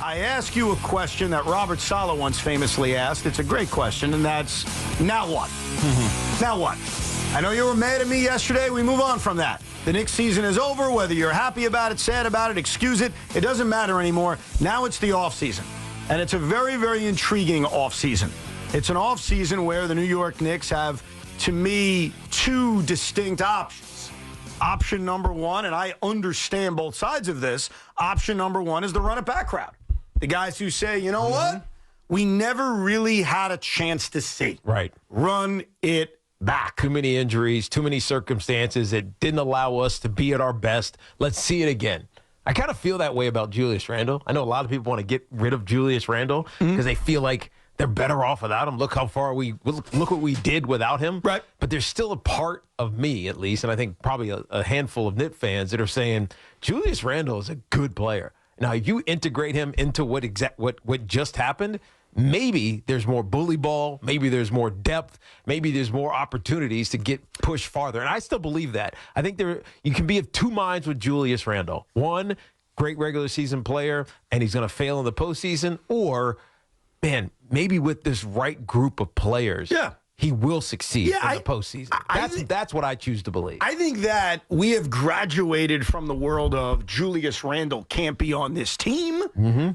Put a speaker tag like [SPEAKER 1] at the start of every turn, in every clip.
[SPEAKER 1] I ask you a question that Robert Saleh once famously asked. It's a great question, and that's, now what? Now what? I know you were mad at me yesterday. We move on from that. The Knicks season is over. Whether you're happy about it, sad about it, excuse it, it doesn't matter anymore. Now it's the offseason, and it's a very, very intriguing offseason. It's an offseason where the New York Knicks have, to me, two distinct options. Option number one, and I understand both sides of this, option number one is the run-it-back crowd. The guys who say, you know what? We never really had a chance to see.
[SPEAKER 2] Right.
[SPEAKER 1] Run it back.
[SPEAKER 2] Too many injuries, too many circumstances that didn't allow us to be at our best. Let's see it again. I kind of feel that way about Julius Randle. I know a lot of people want to get rid of Julius Randle because they feel like they're better off without him. Look how far look what we did without him.
[SPEAKER 1] Right.
[SPEAKER 2] But there's still a part of me, at least, and I think probably a handful of Knicks fans that are saying Julius Randle is a good player. Now, if you integrate him into what just happened, maybe there's more bully ball, maybe there's more depth, maybe there's more opportunities to get pushed farther. And I still believe that. I think you can be of two minds with Julius Randle. One, great regular season player, and he's going to fail in the postseason. Or, man, maybe with this right group of players, he will succeed in the postseason. That's what I choose to believe.
[SPEAKER 1] I think that we have graduated from the world of Julius Randle can't be on this team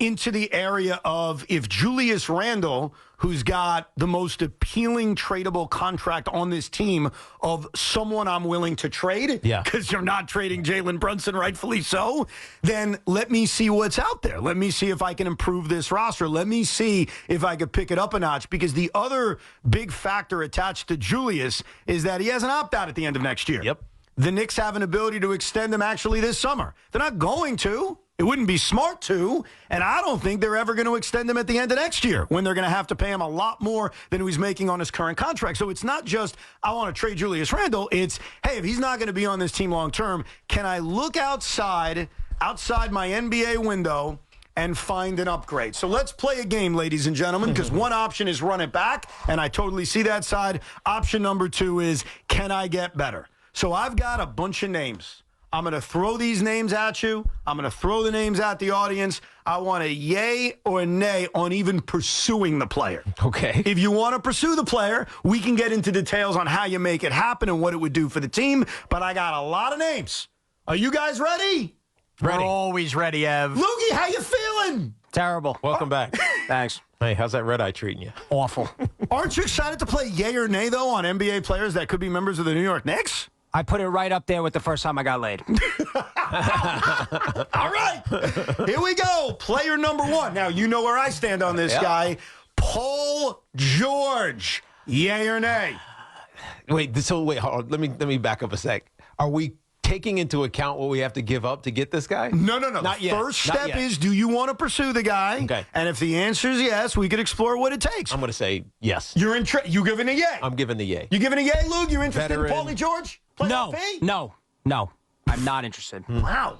[SPEAKER 1] into the area of if Julius Randle, who's got the most appealing tradable contract on this team of someone I'm willing to trade, because you're not trading Jalen Brunson, rightfully so, then let me see what's out there. Let me see if I can improve this roster. Let me see if I could pick it up a notch, because the other big factor attached to Julius is that he has an opt-out at the end of next year.
[SPEAKER 2] Yep.
[SPEAKER 1] The Knicks have an ability to extend him actually this summer. They're not going to. It wouldn't be smart to, and I don't think they're ever going to extend him at the end of next year when they're going to have to pay him a lot more than he's making on his current contract. So it's not just, I want to trade Julius Randle. It's, hey, if he's not going to be on this team long term, can I look outside my NBA window and find an upgrade? So let's play a game, ladies and gentlemen, because one option is run it back, and I totally see that side. Option number two is, can I get better? So I've got a bunch of names. I'm going to throw these names at you. I'm going to throw the names at the audience. I want a yay or a nay on even pursuing the player.
[SPEAKER 2] Okay.
[SPEAKER 1] If you want to pursue the player, we can get into details on how you make it happen and what it would do for the team. But I got a lot of names. Are you guys ready?
[SPEAKER 3] We're always ready, Ev.
[SPEAKER 1] Loogie, how you feeling?
[SPEAKER 3] Terrible.
[SPEAKER 2] Welcome back.
[SPEAKER 3] Thanks.
[SPEAKER 2] Hey, how's that red eye treating you?
[SPEAKER 3] Awful.
[SPEAKER 1] Aren't you excited to play yay or nay, though, on NBA players that could be members of the New York Knicks?
[SPEAKER 3] I put it right up there with the first time I got laid.
[SPEAKER 1] All right. Here we go. Player number one. Now, you know where I stand on this guy. Paul George. Yay or nay?
[SPEAKER 2] Wait, hold on. Let me back up a sec. Are we taking into account what we have to give up to get this guy?
[SPEAKER 1] No.
[SPEAKER 2] Not yet.
[SPEAKER 1] First step is, do you want to pursue the guy?
[SPEAKER 2] Okay.
[SPEAKER 1] And if the answer is yes, we could explore what it takes.
[SPEAKER 2] I'm going to say yes.
[SPEAKER 1] You giving a yay?
[SPEAKER 2] I'm giving the yay.
[SPEAKER 1] You giving a yay, Luke? You're interested
[SPEAKER 2] Veteran.
[SPEAKER 1] in Paulie George?
[SPEAKER 3] No. I'm not interested.
[SPEAKER 1] Wow.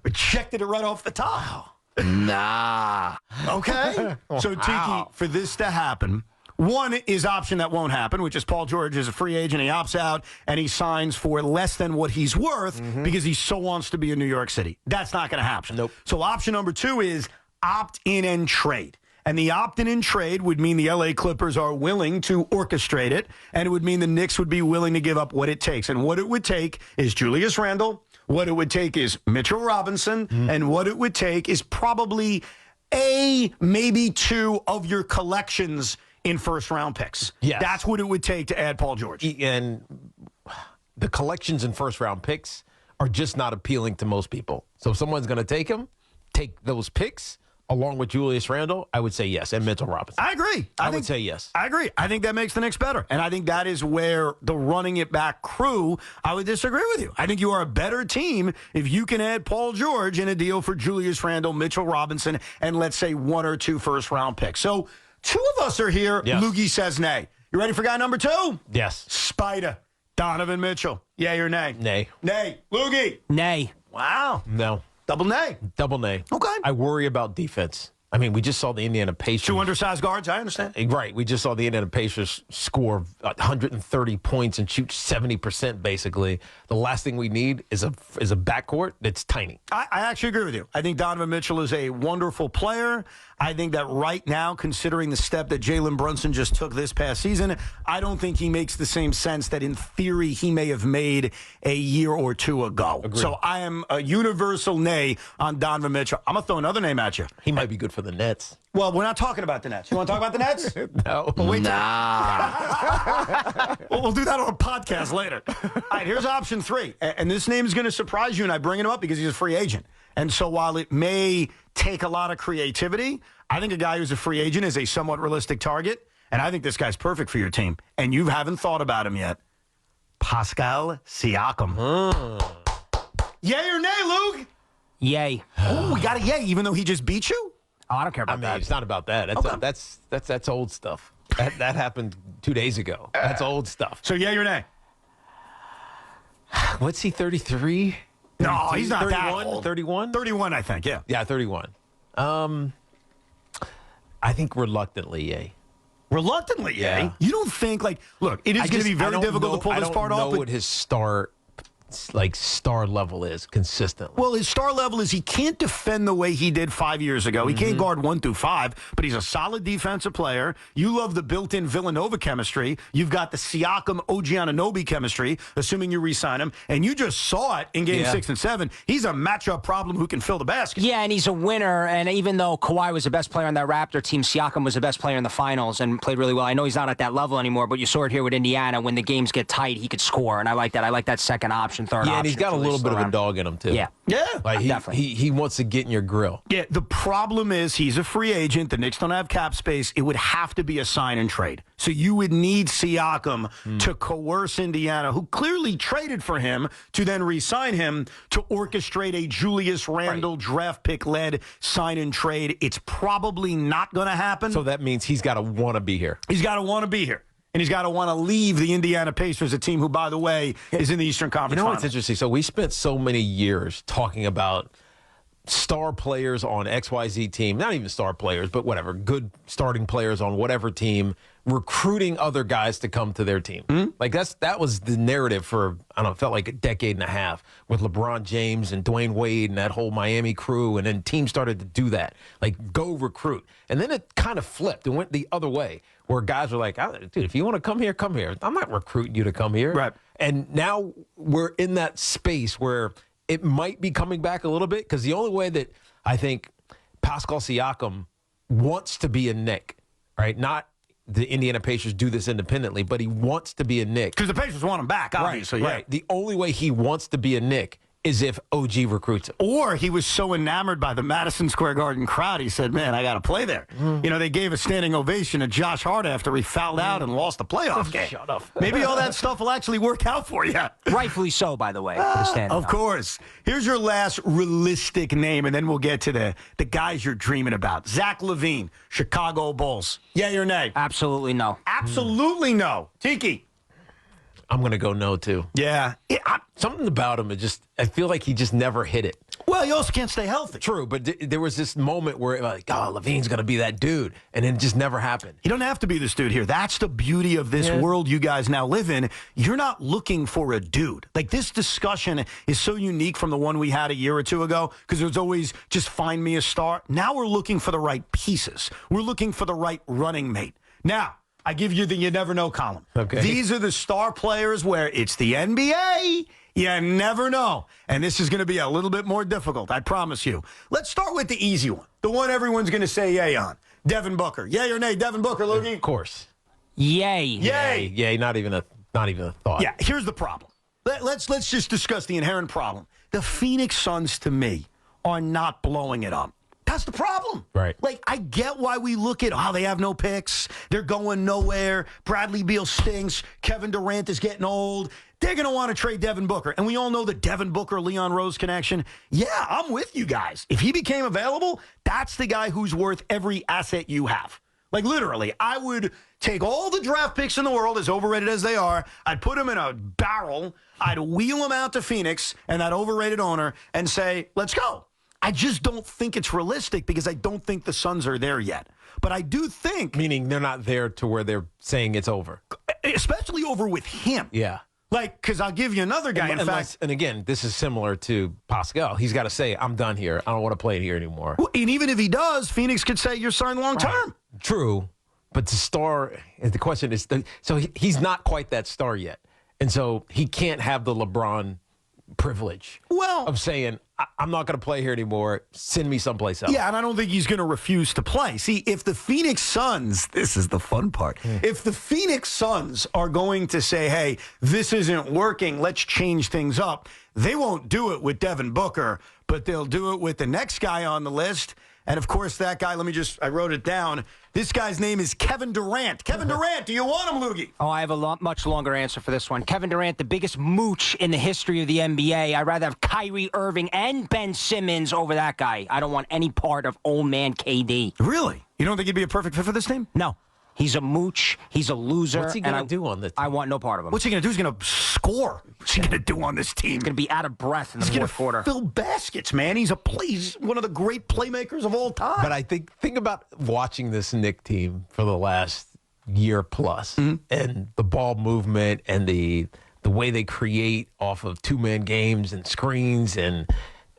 [SPEAKER 1] Rejected it right off the top.
[SPEAKER 3] Nah.
[SPEAKER 1] Okay. So, Tiki, for this to happen, one is option that won't happen, which is Paul George is a free agent. He opts out and he signs for less than what he's worth because he so wants to be in New York City. That's not going to happen.
[SPEAKER 2] Nope.
[SPEAKER 1] So option number two is opt in and trade. And the opt-in and trade would mean the L.A. Clippers are willing to orchestrate it, and it would mean the Knicks would be willing to give up what it takes. And what it would take is Julius Randle, what it would take is Mitchell Robinson, and what it would take is probably maybe two of your collections in first-round picks.
[SPEAKER 2] Yes.
[SPEAKER 1] That's what it would take to add Paul George.
[SPEAKER 2] And the collections in first-round picks are just not appealing to most people. So if someone's going to take those picks, along with Julius Randle, I would say yes, and Mitchell Robinson.
[SPEAKER 1] I agree.
[SPEAKER 2] I would say yes.
[SPEAKER 1] I agree. I think that makes the Knicks better. And I think that is where the running it back crew, I would disagree with you. I think you are a better team if you can add Paul George in a deal for Julius Randle, Mitchell Robinson, and let's say one or two first-round picks. So two of us are here.
[SPEAKER 2] Yes.
[SPEAKER 1] Loogie says nay. You ready for guy number two?
[SPEAKER 2] Yes.
[SPEAKER 1] Spider. Donovan Mitchell. Yay or nay?
[SPEAKER 2] Nay.
[SPEAKER 1] Nay. Loogie.
[SPEAKER 3] Nay.
[SPEAKER 1] Wow.
[SPEAKER 2] No.
[SPEAKER 1] Double nay.
[SPEAKER 2] Double nay.
[SPEAKER 1] Okay.
[SPEAKER 2] I worry about defense. I mean, we just saw the Indiana Pacers.
[SPEAKER 1] 2 undersized guards, I understand.
[SPEAKER 2] Right. We just saw the Indiana Pacers score 130 points and shoot 70%, basically. The last thing we need is a backcourt that's tiny.
[SPEAKER 1] I actually agree with you. I think Donovan Mitchell is a wonderful player. I think that right now, considering the step that Jalen Brunson just took this past season, I don't think he makes the same sense that in theory he may have made a year or two ago.
[SPEAKER 2] Agreed.
[SPEAKER 1] So I am a universal nay on Donovan Mitchell. I'm going to throw another name at you.
[SPEAKER 2] He might be good for the Nets.
[SPEAKER 1] Well, we're not talking about the Nets. You want to talk about the Nets?
[SPEAKER 2] No.
[SPEAKER 1] Well, wait
[SPEAKER 3] Nah.
[SPEAKER 1] We'll do that on a podcast later. All right, here's option 3. And this name is going to surprise you, and I bring him up because he's a free agent. And so while it may take a lot of creativity, I think a guy who's a free agent is a somewhat realistic target, and I think this guy's perfect for your team. And you haven't thought about him yet. Pascal Siakam. Yay or nay, Luke?
[SPEAKER 3] Yay.
[SPEAKER 1] Oh, we got a yay, even though he just beat you?
[SPEAKER 3] Oh, I don't care about that.
[SPEAKER 2] It's not about that. That's old stuff. That happened 2 days ago. That's old stuff.
[SPEAKER 1] So yay or nay?
[SPEAKER 2] What's he, 33?
[SPEAKER 1] No, he's not
[SPEAKER 2] 31?
[SPEAKER 1] that old.
[SPEAKER 2] 31?
[SPEAKER 1] 31, I think, yeah.
[SPEAKER 2] Yeah, 31. I think reluctantly, yay.
[SPEAKER 1] Reluctantly, yay?
[SPEAKER 2] Yeah.
[SPEAKER 1] You don't think, look, it is going to be very difficult to pull this part off.
[SPEAKER 2] I don't know what his star level is consistently.
[SPEAKER 1] Well, his star level is he can't defend the way he did 5 years ago. He can't guard 1 through 5, but he's a solid defensive player. You love the built-in Villanova chemistry. You've got the Siakam OG Anunoby chemistry, assuming you re-sign him, and you just saw it in Game 6 and 7. He's a matchup problem who can fill the basket.
[SPEAKER 3] Yeah, and he's a winner. And even though Kawhi was the best player on that Raptor team, Siakam was the best player in the finals and played really well. I know he's not at that level anymore, but you saw it here with Indiana. When the games get tight, he could score, and I like that. I like that second option, third option.
[SPEAKER 2] Yeah, and he's got a little bit of a dog in him, too.
[SPEAKER 3] Yeah.
[SPEAKER 1] Yeah.
[SPEAKER 2] Definitely. He wants to get in your grill.
[SPEAKER 1] Yeah, the problem is he's a free agent. The Knicks don't have cap space. It would have to be a sign and trade. So you would need Siakam to coerce Indiana, who clearly traded for him, to then re-sign him to orchestrate a Julius Randle draft pick-led sign and trade. It's probably not going to happen.
[SPEAKER 2] So that means he's got to want to be here.
[SPEAKER 1] He's got to want to be here. And he's got to want to leave the Indiana Pacers, a team who, by the way, is in the Eastern Conference
[SPEAKER 2] You know
[SPEAKER 1] Finals.
[SPEAKER 2] what's interesting? So we spent so many years talking about star players on XYZ team, not even star players, but whatever, good starting players on whatever team, recruiting other guys to come to their team. Like that was the narrative for, I don't know, it felt like a decade and a half with LeBron James and Dwayne Wade and that whole Miami crew, and then teams started to do that, like go recruit. And then it kind of flipped and went the other way, where guys were like, dude, if you want to come here, come here. I'm not recruiting you to come here.
[SPEAKER 1] Right.
[SPEAKER 2] And now we're in that space where it might be coming back a little bit, because the only way that I think Pascal Siakam wants to be a Knick, right? Not the Indiana Pacers do this independently, but he wants to be a Knick.
[SPEAKER 1] Because the Pacers want him back, obviously.
[SPEAKER 2] Right. The only way he wants to be a Knick is if OG recruits him.
[SPEAKER 1] Or he was so enamored by the Madison Square Garden crowd, he said, man, I got to play there. You know, they gave a standing ovation to Josh Hart after he fouled out and lost the playoff game.
[SPEAKER 2] Shut up.
[SPEAKER 1] Maybe all that stuff will actually work out for you.
[SPEAKER 3] Rightfully so, by the way. For the standing
[SPEAKER 1] Of course. Here's your last realistic name, and then we'll get to the guys you're dreaming about. Zach LaVine, Chicago Bulls. Yay or nay?
[SPEAKER 3] Absolutely no.
[SPEAKER 1] Absolutely no. Tiki.
[SPEAKER 2] I'm going to go no, too.
[SPEAKER 1] Yeah.
[SPEAKER 2] Something about him, I feel like he just never hit it.
[SPEAKER 1] Well, you also can't stay healthy.
[SPEAKER 2] True, but there was this moment where, like, LaVine's going to be that dude, and it just never happened.
[SPEAKER 1] You don't have to be this dude here. That's the beauty of this world you guys now live in. You're not looking for a dude. Like, this discussion is so unique from the one we had a year or two ago, because there's always just find me a star. Now we're looking for the right pieces. We're looking for the right running mate. Now, I give you the you never know column.
[SPEAKER 2] Okay.
[SPEAKER 1] These are the star players where it's the NBA. You never know. And this is going to be a little bit more difficult, I promise you. Let's start with the easy one. The one everyone's going to say yay on. Devin Booker. Yay or nay, Devin Booker, Loogie?
[SPEAKER 2] Of course.
[SPEAKER 3] Yay.
[SPEAKER 1] Yay.
[SPEAKER 2] Yay, not even a thought.
[SPEAKER 1] Yeah, here's the problem. Let's just discuss the inherent problem. The Phoenix Suns, to me, are not blowing it up. That's the problem.
[SPEAKER 2] Right.
[SPEAKER 1] Like, I get why we look at, they have no picks. They're going nowhere. Bradley Beal stinks. Kevin Durant is getting old. They're going to want to trade Devin Booker. And we all know the Devin Booker-Leon Rose connection. Yeah, I'm with you guys. If he became available, that's the guy who's worth every asset you have. Like, literally, I would take all the draft picks in the world, as overrated as they are. I'd put them in a barrel. I'd wheel them out to Phoenix and that overrated owner and say, let's go. I just don't think it's realistic because I don't think the Suns are there yet. But I do think...
[SPEAKER 2] Meaning they're not there to where they're saying it's over.
[SPEAKER 1] Especially over with him.
[SPEAKER 2] Yeah.
[SPEAKER 1] Like, because I'll give you another guy, in fact...
[SPEAKER 2] And again, this is similar to Pascal. He's got to say, I'm done here. I don't want to play here anymore.
[SPEAKER 1] Well, and even if he does, Phoenix could say, you're signed long-term.
[SPEAKER 2] Right. True. But the star, the question is, so he's not quite that star yet. And so he can't have the LeBron privilege of saying, I'm not going to play here anymore. Send me someplace else.
[SPEAKER 1] Yeah, and I don't think he's going to refuse to play. See, if the Phoenix Suns, this is the fun part, if the Phoenix Suns are going to say, hey, this isn't working, let's change things up, they won't do it with Devin Booker, but they'll do it with the next guy on the list. And, of course, that guy, I wrote it down. This guy's name is Kevin Durant. Kevin Durant, do you want him, Loogie?
[SPEAKER 3] Oh, I have a much longer answer for this one. Kevin Durant, the biggest mooch in the history of the NBA. I'd rather have Kyrie Irving and Ben Simmons over that guy. I don't want any part of old man KD.
[SPEAKER 1] Really? You don't think he'd be a perfect fit for this team?
[SPEAKER 3] No. He's a mooch. He's a loser.
[SPEAKER 2] What's he going to do on this team?
[SPEAKER 3] I want no part of him.
[SPEAKER 1] What's he going to do? He's going to score. What's he going to do on this team?
[SPEAKER 3] He's going to be out of breath in the fourth quarter.
[SPEAKER 1] Fill baskets, man. He's one of the great playmakers of all time.
[SPEAKER 2] But I think about watching this Knicks team for the last year plus and the ball movement and the way they create off of two-man games and screens and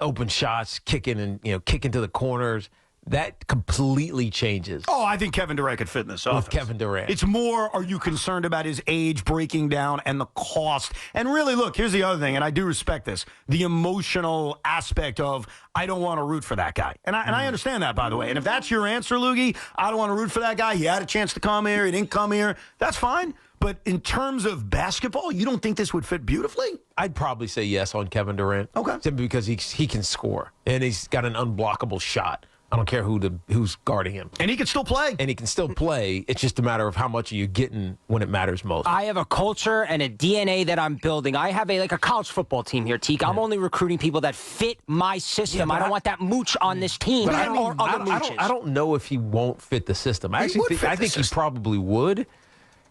[SPEAKER 2] open shots, kicking to the corners. That completely changes.
[SPEAKER 1] Oh, I think Kevin Durant could fit in this offense.
[SPEAKER 2] With Kevin Durant.
[SPEAKER 1] It's more, are you concerned about his age breaking down and the cost? And really, look, here's the other thing, and I do respect this, the emotional aspect of, I don't want to root for that guy. And I understand that, by the way. And if that's your answer, Loogie, I don't want to root for that guy. He had a chance to come here. He didn't come here. That's fine. But in terms of basketball, you don't think this would fit beautifully?
[SPEAKER 2] I'd probably say yes on Kevin Durant.
[SPEAKER 1] Okay.
[SPEAKER 2] Simply because he can score, and he's got an unblockable shot. I don't care who's guarding him.
[SPEAKER 1] And he can still play.
[SPEAKER 2] And he can still play. It's just a matter of how much are you getting when it matters most.
[SPEAKER 3] I have a culture and a DNA that I'm building. I have a college football team here, Teak. I'm only recruiting people that fit my system. I don't want that mooch on this team.
[SPEAKER 2] But
[SPEAKER 3] I
[SPEAKER 2] don't know if he won't fit the system. I think he probably would,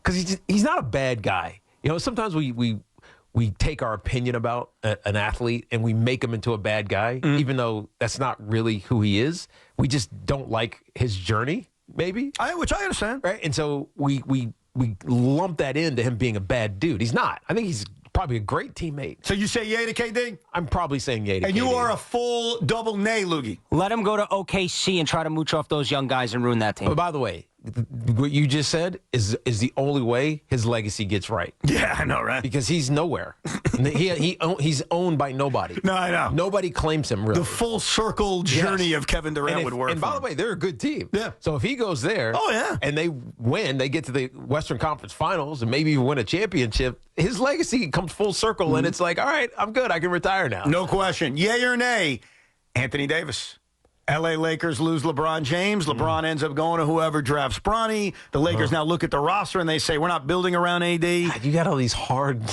[SPEAKER 2] because he's not a bad guy. You know, sometimes we take our opinion about an athlete and we make him into a bad guy, even though that's not really who he is. We just don't like his journey, maybe.
[SPEAKER 1] Which I understand.
[SPEAKER 2] Right? And so we lump that into him being a bad dude. He's not. I think he's probably a great teammate.
[SPEAKER 1] So you say yay to KD?
[SPEAKER 2] I'm probably saying yay to KD.
[SPEAKER 1] And you are a full double nay, Loogie.
[SPEAKER 3] Let him go to OKC and try to mooch off those young guys and ruin that team.
[SPEAKER 2] But by the way, what you just said is the only way his legacy gets right.
[SPEAKER 1] Yeah, I know, right?
[SPEAKER 2] Because he's nowhere. He's owned by nobody.
[SPEAKER 1] No, I know.
[SPEAKER 2] Nobody claims him, really.
[SPEAKER 1] The full circle journey of Kevin Durant would work.
[SPEAKER 2] And by the way, they're a good team.
[SPEAKER 1] Yeah.
[SPEAKER 2] So if he goes there, and they win, they get to the Western Conference Finals and maybe even win a championship, his legacy comes full circle, and it's like, all right, I'm good. I can retire now.
[SPEAKER 1] No question. Yay or nay, Anthony Davis. L.A. Lakers lose LeBron James. LeBron ends up going to whoever drafts Bronny. The Lakers now look at the roster and they say, we're not building around AD.
[SPEAKER 2] God, you got all these hard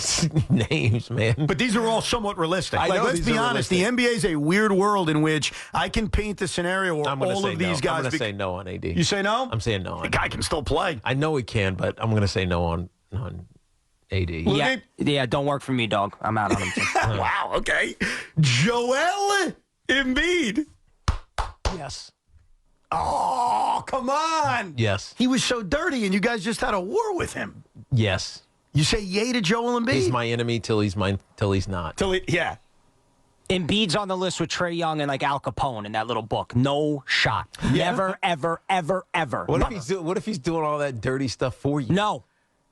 [SPEAKER 2] names, man.
[SPEAKER 1] But these are all somewhat realistic.
[SPEAKER 2] I know
[SPEAKER 1] let's be honest, the NBA is a weird world in which I can paint the scenario where all of these guys...
[SPEAKER 2] I'm going to say no on AD.
[SPEAKER 1] You say no?
[SPEAKER 2] I'm saying no on
[SPEAKER 1] The guy can still play.
[SPEAKER 2] I know he can, but I'm going to say no on AD.
[SPEAKER 3] Yeah, don't work for me, dog. I'm out on him.
[SPEAKER 1] Wow, okay. Joel Embiid.
[SPEAKER 2] Yes.
[SPEAKER 1] Oh, come on.
[SPEAKER 2] Yes.
[SPEAKER 1] He was so dirty, and you guys just had a war with him.
[SPEAKER 2] Yes.
[SPEAKER 1] You say yay to Joel Embiid?
[SPEAKER 2] He's my enemy till he's mine, till he's not.
[SPEAKER 1] Yeah.
[SPEAKER 3] Embiid's on the list with Trae Young and Al Capone in that little book. No shot. Never, ever, ever, ever.
[SPEAKER 2] What if he's doing all that dirty stuff for you?
[SPEAKER 3] No.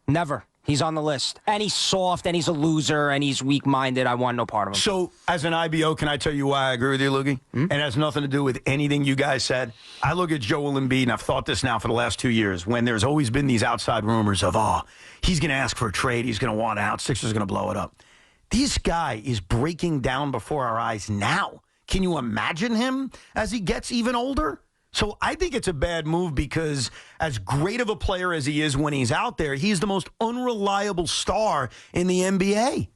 [SPEAKER 3] Never. He's on the list. And he's soft, and he's a loser, and he's weak-minded. I want no part of him.
[SPEAKER 1] So, as an IBO, can I tell you why I agree with you, Loogie? And it has nothing to do with anything you guys said. I look at Joel Embiid, and I've thought this now for the last 2 years, when there's always been these outside rumors of, he's going to ask for a trade, he's going to want out, Sixers are going to blow it up. This guy is breaking down before our eyes now. Can you imagine him as he gets even older? So I think it's a bad move because as great of a player as he is when he's out there, he's the most unreliable star in the NBA.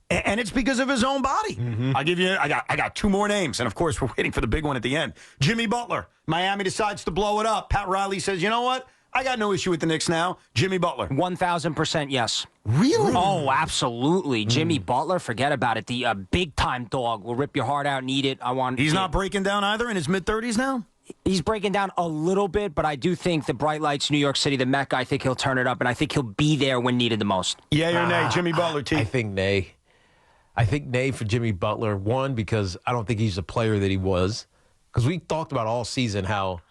[SPEAKER 1] And it's because of his own body. I'll give you, I got two more names. And of course, we're waiting for the big one at the end. Jimmy Butler. Miami decides to blow it up. Pat Riley says, you know what? I got no issue with the Knicks now. Jimmy Butler.
[SPEAKER 3] 1,000% yes.
[SPEAKER 1] Really?
[SPEAKER 3] Oh, absolutely. Jimmy Butler, forget about it. The big-time dog will rip your heart out, need it.
[SPEAKER 1] He's not breaking down either in his mid-30s now?
[SPEAKER 3] He's breaking down a little bit, but I do think the bright lights, New York City, the Mecca, I think he'll turn it up, and I think he'll be there when needed the most.
[SPEAKER 1] Yay or nay, Jimmy Butler, T?
[SPEAKER 2] I think nay. I think nay for Jimmy Butler. One, because I don't think he's the player that he was. Because we talked about all season how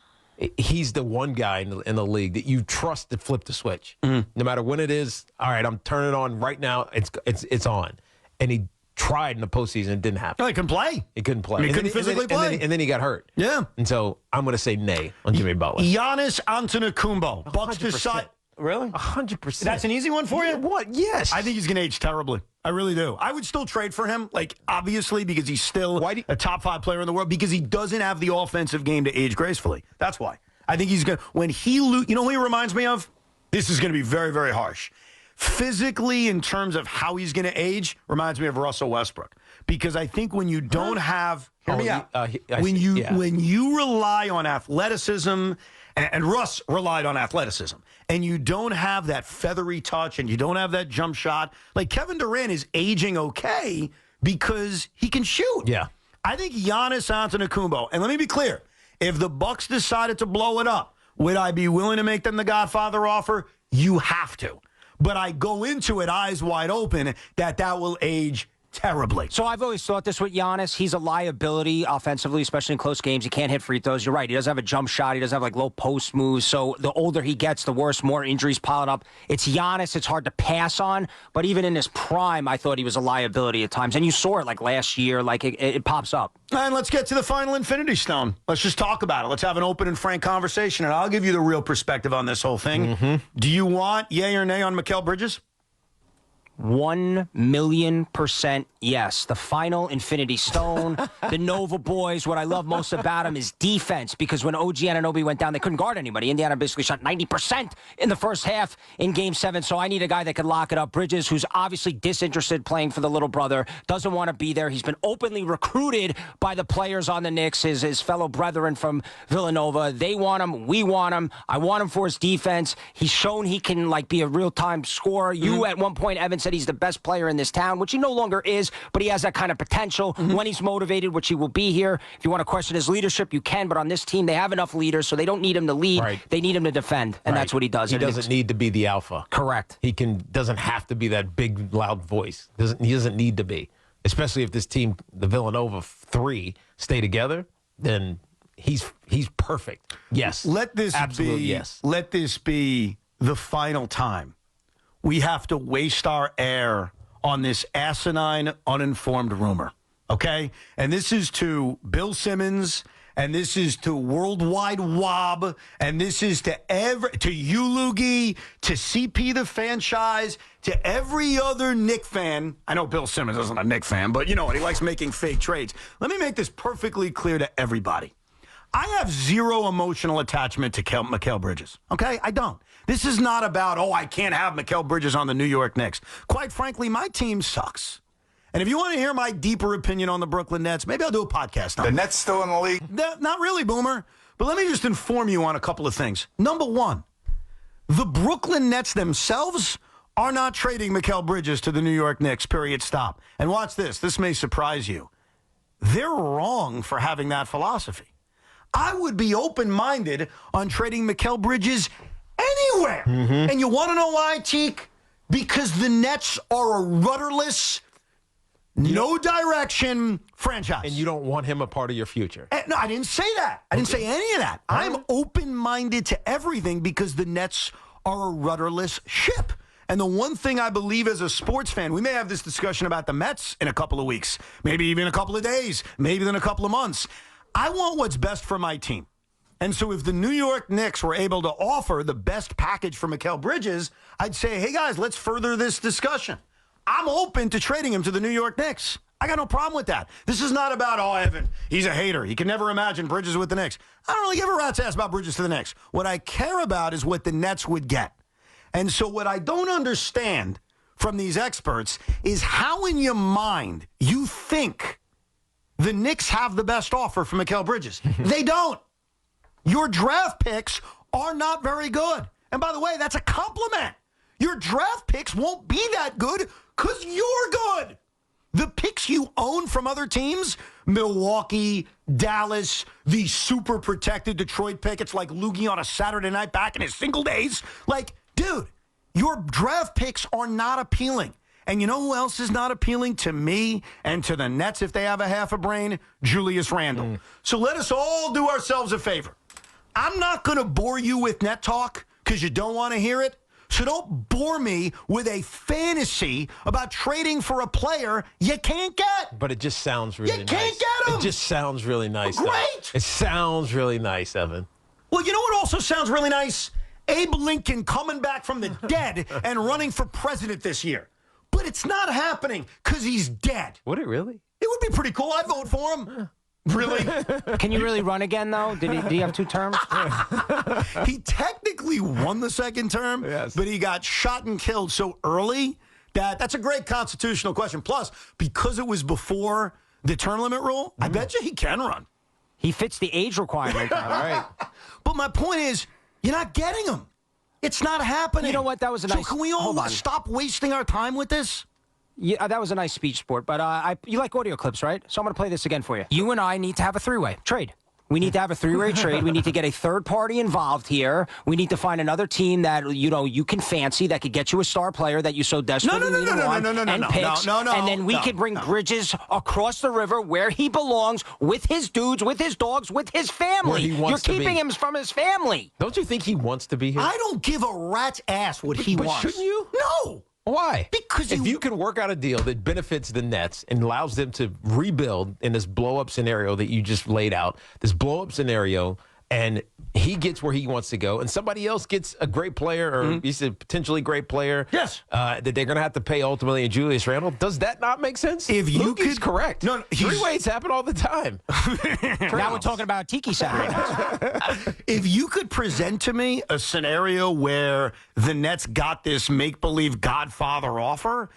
[SPEAKER 2] he's the one guy in the league that you trust to flip the switch. No matter when it is, all right, I'm turning it on right now. It's on. And he tried in the postseason. It didn't happen.
[SPEAKER 1] No, he couldn't play.
[SPEAKER 2] He couldn't play.
[SPEAKER 1] He couldn't physically play.
[SPEAKER 2] And then he got hurt.
[SPEAKER 1] Yeah.
[SPEAKER 2] And so I'm going to say nay on Jimmy Butler.
[SPEAKER 1] Giannis Antetokounmpo. Bucks
[SPEAKER 2] 100%.
[SPEAKER 1] decide. Really?
[SPEAKER 2] 100%.
[SPEAKER 1] That's an easy one for you?
[SPEAKER 2] What? Yes.
[SPEAKER 1] I think he's going to age terribly. I really do. I would still trade for him, obviously, because he's still a top 5 player in the world, because he doesn't have the offensive game to age gracefully. That's why. I think he's going to, when he, you know who he reminds me of? This is going to be very, very harsh. Physically, in terms of how he's going to age, reminds me of Russell Westbrook. Because I think when you don't have, hear me out, when you rely on athleticism, and Russ relied on athleticism, and you don't have that feathery touch, and you don't have that jump shot, like Kevin Durant is aging okay because he can shoot.
[SPEAKER 2] Yeah.
[SPEAKER 1] I think Giannis Antetokounmpo, and let me be clear, if the Bucks decided to blow it up, would I be willing to make them the Godfather offer? You have to. But I go into it eyes wide open that will age terribly.
[SPEAKER 3] So I've always thought this with Giannis. He's a liability offensively, especially in close games. He can't hit free throws. You're right. He doesn't have a jump shot. He doesn't have low post moves. So the older he gets, the worse, more injuries piling up. It's Giannis. It's hard to pass on. But even in his prime, I thought he was a liability at times. And you saw it last year. It pops up.
[SPEAKER 1] And let's get to the final Infinity Stone. Let's just talk about it. Let's have an open and frank conversation, and I'll give you the real perspective on this whole thing. Do you want yay or nay on Mikal Bridges?
[SPEAKER 3] 1,000,000% yes. The final Infinity Stone, the Nova boys. What I love most about him is defense, because when OG Anunoby went down, they couldn't guard anybody. Indiana basically shot 90% in the first half in Game 7, so I need a guy that can lock it up. Bridges, who's obviously disinterested playing for the little brother, doesn't want to be there. He's been openly recruited by the players on the Knicks, his fellow brethren from Villanova. They want him. We want him. I want him for his defense. He's shown he can be a real-time scorer. You, at one point, Evan, said he's the best player in this town, which he no longer is, but he has that kind of potential when he's motivated, which he will be here. If you want to question his leadership, you can, but on this team, they have enough leaders, so they don't need him to lead.
[SPEAKER 2] Right.
[SPEAKER 3] They need him to defend, and that's what he does.
[SPEAKER 2] He doesn't need to be the alpha.
[SPEAKER 3] Correct.
[SPEAKER 2] He doesn't have to be that big, loud voice. He doesn't need to be. Especially if this team, the Villanova 3, stay together, then he's perfect. Yes. Let this
[SPEAKER 1] be the final time we have to waste our air on this asinine, uninformed rumor, okay? And this is to Bill Simmons, and this is to Worldwide Wob, and this is to you, Loogie, to CP the franchise, to every other Knick fan. I know Bill Simmons isn't a Knick fan, but you know what? He likes making fake trades. Let me make this perfectly clear to everybody. I have zero emotional attachment to Mikal Bridges, okay? I don't. This is not about, I can't have Mikal Bridges on the New York Knicks. Quite frankly, my team sucks. And if you want to hear my deeper opinion on the Brooklyn Nets, maybe I'll do a podcast on it.
[SPEAKER 4] The Nets still in the league?
[SPEAKER 1] Not really, Boomer. But let me just inform you on a couple of things. Number one, the Brooklyn Nets themselves are not trading Mikal Bridges to the New York Knicks, period, stop. And watch this. This may surprise you. They're wrong for having that philosophy. I would be open-minded on trading Mikal Bridges anywhere. And you want to know why, Teak? Because the Nets are a rudderless, no direction franchise.
[SPEAKER 2] And you don't want him a part of your future.
[SPEAKER 1] No, I didn't say that. I didn't say any of that. I'm open-minded to everything because the Nets are a rudderless ship. And the one thing I believe as a sports fan, we may have this discussion about the Mets in a couple of weeks, maybe even a couple of days, maybe in a couple of months. I want what's best for my team. And so if the New York Knicks were able to offer the best package for Mikal Bridges, I'd say, hey, guys, let's further this discussion. I'm open to trading him to the New York Knicks. I got no problem with that. This is not about, Evan, he's a hater. He can never imagine Bridges with the Knicks. I don't really give a rat's ass about Bridges to the Knicks. What I care about is what the Nets would get. And so what I don't understand from these experts is how in your mind you think the Knicks have the best offer for Mikal Bridges. They don't. Your draft picks are not very good. And by the way, that's a compliment. Your draft picks won't be that good because you're good. The picks you own from other teams, Milwaukee, Dallas, the super protected Detroit pick, it's like Loogie on a Saturday night back in his single days. Like, dude, your draft picks are not appealing. And you know who else is not appealing to me and to the Nets if they have a half a brain? Julius Randle. So let us all do ourselves a favor. I'm not going to bore you with net talk because you don't want to hear it. So don't bore me with a fantasy about trading for a player you can't get.
[SPEAKER 2] But it just sounds really nice.
[SPEAKER 1] You can't get him.
[SPEAKER 2] It just sounds really nice.
[SPEAKER 1] Great.
[SPEAKER 2] Though. It sounds really nice, Evan.
[SPEAKER 1] Well, you know what also sounds really nice? Abe Lincoln coming back from the dead and running for president this year. But it's not happening because he's dead.
[SPEAKER 2] Would it really?
[SPEAKER 1] It would be pretty cool. I'd vote for him. Really?
[SPEAKER 3] Can you really run again, though? Did he have 2 terms?
[SPEAKER 1] He technically won the second term,
[SPEAKER 2] yes,
[SPEAKER 1] but he got shot and killed so early that's a great constitutional question. Plus, because it was before the term limit rule, I bet you he can run.
[SPEAKER 3] He fits the age requirement. All right.
[SPEAKER 1] But my point is, you're not getting him. It's not happening.
[SPEAKER 3] You know what? That was a nice...
[SPEAKER 1] So can we all stop wasting our time with this?
[SPEAKER 3] Yeah, that was a nice speech, Sport. But you like audio clips, right? So I'm going to play this again for you. You and I need to have a 3-way trade. We need to have a 3-way trade. We need to get a third party involved here. We need to find another team that you can fancy that could get you a star player that you so desperately need and picks. And then we could bring Bridges across the river where he belongs with his dudes, with his dogs, with his family. You're keeping him from his family.
[SPEAKER 2] Don't you think he wants to be here?
[SPEAKER 1] I don't give a rat's ass what he wants.
[SPEAKER 2] Shouldn't you?
[SPEAKER 1] No.
[SPEAKER 2] Why?
[SPEAKER 1] Because
[SPEAKER 2] if you can work out a deal that benefits the Nets and allows them to rebuild in this blow-up scenario that you just laid out, this blow-up scenario, and he gets where he wants to go, and somebody else gets a great player, or he's a potentially great player,
[SPEAKER 1] yes,
[SPEAKER 2] that they're going to have to pay ultimately in Julius Randle, does that not make sense?
[SPEAKER 1] If you could,
[SPEAKER 2] correct.
[SPEAKER 1] No,
[SPEAKER 2] 3-ways happen all the time.
[SPEAKER 3] Now we're talking about Tiki Saturday.
[SPEAKER 1] If you could present to me a scenario where the Nets got this make-believe Godfather offer,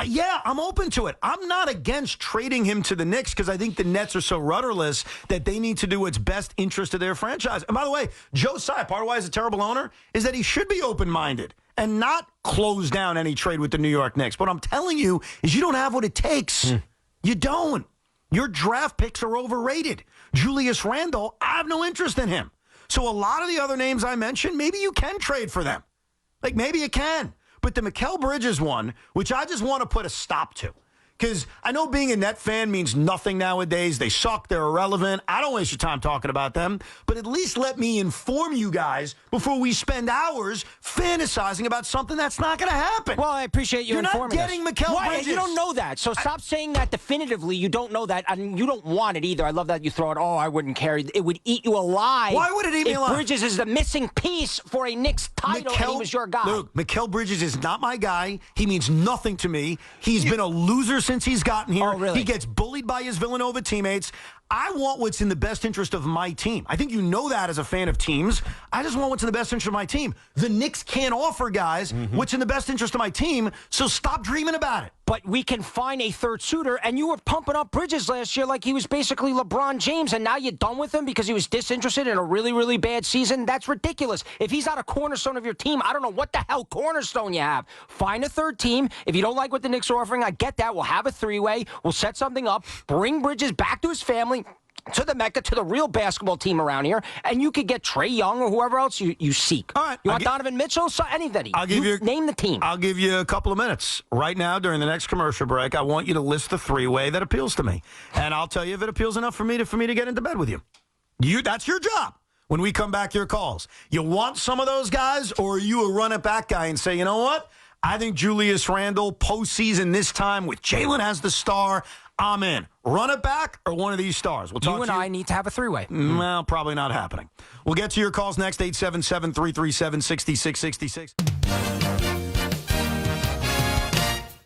[SPEAKER 1] yeah, I'm open to it. I'm not against trading him to the Knicks because I think the Nets are so rudderless that they need to do what's best interest of their franchise. And by the way, Joe Tsai, part of why he's a terrible owner is that he should be open-minded and not close down any trade with the New York Knicks. What I'm telling you is you don't have what it takes. You don't. Your draft picks are overrated. Julius Randle, I have no interest in him. So a lot of the other names I mentioned, maybe you can trade for them. Like, maybe you can. But the Mikal Bridges one, which I just want to put a stop to, because I know being a Net fan means nothing nowadays. They suck. They're irrelevant. I don't waste your time talking about them. But at least let me inform you guys before we spend hours fantasizing about something that's not going to happen.
[SPEAKER 3] Well, I appreciate you informing us.
[SPEAKER 1] You're not getting Mikal Bridges.
[SPEAKER 3] You don't know that. So stop saying that definitively. You don't know that. And you don't want it either. I love that you throw it, I wouldn't care. It would eat you alive.
[SPEAKER 1] Why would it eat me alive?
[SPEAKER 3] Bridges is the missing piece for a Knicks title, and he was your guy.
[SPEAKER 1] Look, Mikal Bridges is not my guy. He means nothing to me. He's been a loser since he's gotten here.
[SPEAKER 3] Oh, really?
[SPEAKER 1] He gets bullied by his Villanova teammates. I want what's in the best interest of my team. I think you know that as a fan of teams. I just want what's in the best interest of my team. The Knicks can't offer guys what's in the best interest of my team, so stop dreaming about it.
[SPEAKER 3] But we can find a third suitor, and you were pumping up Bridges last year like he was basically LeBron James, and now you're done with him because he was disinterested in a really, really bad season? That's ridiculous. If he's not a cornerstone of your team, I don't know what the hell cornerstone you have. Find a third team. If you don't like what the Knicks are offering, I get that. We'll have a 3-way. We'll set something up. Bring Bridges back to his family, to the Mecca, to the real basketball team around here, and you could get Trae Young or whoever else you seek.
[SPEAKER 1] All right.
[SPEAKER 3] You want Donovan Mitchell? So anybody.
[SPEAKER 1] I'll give you
[SPEAKER 3] name the team.
[SPEAKER 1] I'll give you a couple of minutes. Right now, during the next commercial break, I want you to list the 3-way that appeals to me. And I'll tell you if it appeals enough for me to get into bed with you. That's your job. When we come back, your calls. You want some of those guys, or are you a run-it-back guy and say, you know what? I think Julius Randle, postseason this time with Jalen as the star, I'm in. Run it back or one of these stars. We'll talk
[SPEAKER 3] you and I need to have a 3-way.
[SPEAKER 1] Well, probably not happening. We'll get to your calls next, 877-337-6666.